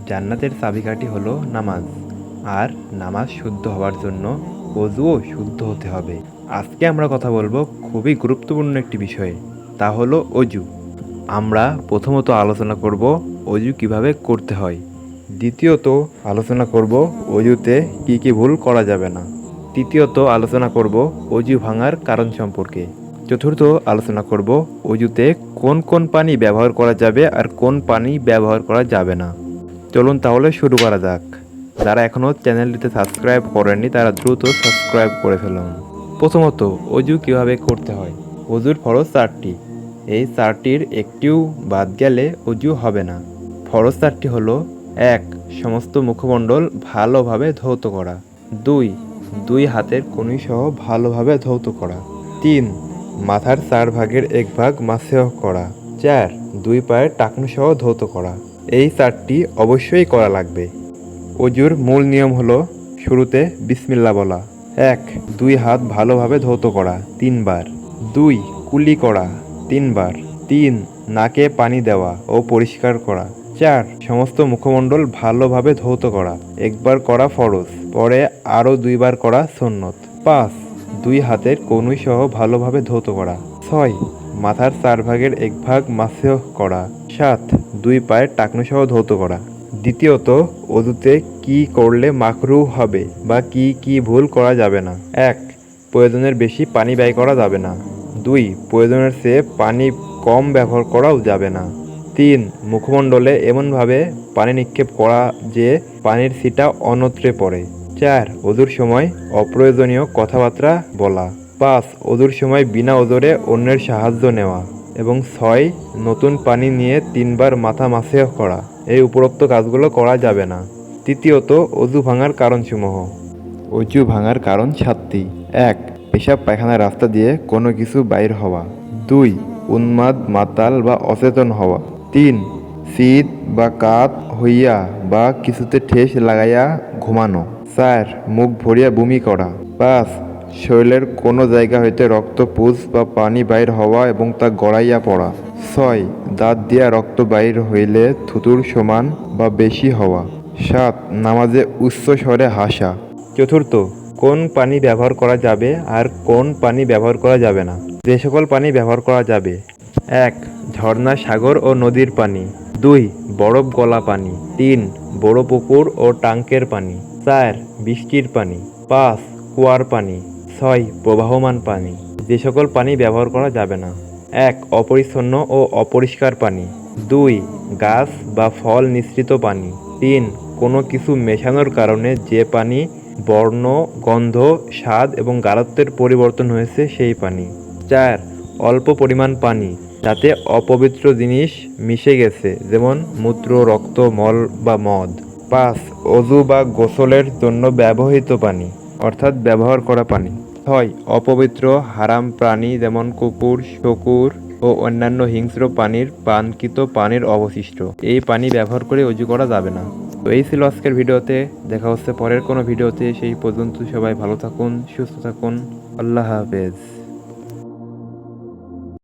জান্নাতের চাবিকাঠি হলো নামাজ। আর নামাজ শুদ্ধ হওয়ার জন্য অজুও শুদ্ধ হতে হবে। আজকে আমরা কথা বলবো খুবই গুরুত্বপূর্ণ একটি বিষয়ে, তা হলো অজু। আমরা প্রথমত আলোচনা করব অজু কিভাবে করতে হয়। দ্বিতীয়ত আলোচনা করব অজুতে কি কি ভুল করা যাবে না। তৃতীয়ত আলোচনা করব অজু ভাঙার কারণ সম্পর্কে। চতুর্থ আলোচনা করব অজুতে কোন কোন পানি ব্যবহার করা যাবে আর কোন পানি ব্যবহার করা যাবে না। চলুন তাহলে শুরু করা যাক। যারা এখনও চ্যানেলটিতে সাবস্ক্রাইব করেননি তারা দ্রুত সাবস্ক্রাইব করে ফেলুন। প্রথমত অজু কিভাবে করতে হয়। অজুর ফরজ 4টি। এই 4টির একটিও বাদ গেলে অজু হবে না। ফরজ 4টি হলো: 1. সমস্ত মুখমণ্ডল ভালোভাবে ধৌত করা। 2. দুই হাতের কনুই সহ ভালোভাবে ধৌত করা। 3. মাথার 4 ভাগের 1 ভাগ মাসেহ করা। 4. দুই পায়ের টাকনু সহ ধৌত করা। এই 4টি অবশ্যই করা লাগবে। অজুর মূল নিয়ম হলো: শুরুতে বিসমিল্লাহ বলা। 1. দুই হাত ভালোভাবে ধৌত করা 3 বার। 2. কুলি করা 3 বার। 3. নাকে পানি দেওয়া ও পরিষ্কার করা। 4. সমস্ত মুখমণ্ডল ভালোভাবে ধৌত করা। একবার করা ফরজ, পরে আরও 2 বার করা সুন্নত। 5. দুই হাতের কনুই সহ ভালোভাবে ধৌত করা। 6. মাথার 4 ভাগের 1 ভাগ মাসেহ করা। 7. দুই পায়ের টাকনু সহ ধৌত করা। দ্বিতীয়ত অজুতে কি করলে মাকরুহ হবে বা কি কি ভুল করা যাবে না। 1. প্রয়োজনের বেশি পানি ব্যয় করা যাবে না। 2. প্রয়োজনের চেয়ে পানি কম ব্যবহার করাও যাবে না। 3. মুখমণ্ডলে এমনভাবে পানি নিক্ষেপ করা যে পানির ছিটা অন্যত্রে পড়ে। 4. অজুর সময় অপ্রয়োজনীয় কথাবার্তা বলা। 5. অজুর সময় বিনা ওজরে অন্যের সাহায্য নেওয়া। এবং 6. নতুন পানি নিয়ে 3 বার মাথা মাসেহ করা। এই উপরোক্ত কাজগুলো করা যাবে না। তৃতীয়ত অজু ভাঙার কারণসমূহ। অজু ভাঙার কারণ 7টি। 1. পেশাব পায়খানার রাস্তা দিয়ে কোনো কিছু বাইর হওয়া। 2. উন্মাদ, মাতাল বা অচেতন হওয়া। 3. শীত বা কাত হইয়া বা কিছুতে ঠেস লাগাইয়া ঘুমানো। 4. মুখ ভরিয়া বমি করা। 5. শরীরের কোনো জায়গা হইতে রক্ত, পুজ বা পানি বাইর হওয়া এবং তা গড়াইয়া পড়া। 6. দাঁত দিয়া রক্ত বাইর হইলে থুতুর সমান বা বেশি হওয়া। 7. নামাজে উচ্চ স্বরে হাসা। চতুর্থ, কোন পানি ব্যবহার করা যাবে আর কোন পানি ব্যবহার করা যাবে না। যে সকল পানি ব্যবহার করা যাবে: 1. ঝর্ণা, সাগর ও নদীর পানি। 2. বরফ গলা পানি। 3. বড় পুকুর ও ট্যাঙ্কের পানি। 4. বৃষ্টির পানি। 5. কুয়ার পানি। 6. প্রবাহমান পানি। যে সকল পানি ব্যবহার করা যাবে না: 1. অপরিচ্ছন্ন ও অপরিষ্কার পানি। 2. গাছ বা ফল নিঃসৃত পানি। 3. কোনো কিছু মেশানোর কারণে যে পানি বর্ণ, গন্ধ, স্বাদ এবং গাঢ়ত্বের পরিবর্তন হয়েছে সেই পানি। 4. অল্প পরিমাণ পানি যাতে অপবিত্র জিনিস মিশে গেছে, যেমন মূত্র, রক্ত, মল বা মদ। 5. অজু বা গোসলের জন্য ব্যবহৃত পানি, অর্থাৎ ব্যবহার করা পানি। 6. অপবিত্র হারাম প্রাণী যেমন কুকুর, শকুর ও অন্যান্য হিংস্র পানির পানকৃত পানির অবশিষ্ট। এই পানি ব্যবহার করে অজু করা যাবে না। তো এই ছিল আজকের ভিডিওতে। দেখা হচ্ছে পরের কোনো ভিডিওতে। সেই পর্যন্ত সবাই ভালো থাকুন, সুস্থ থাকুন। আল্লাহ হাফেজ।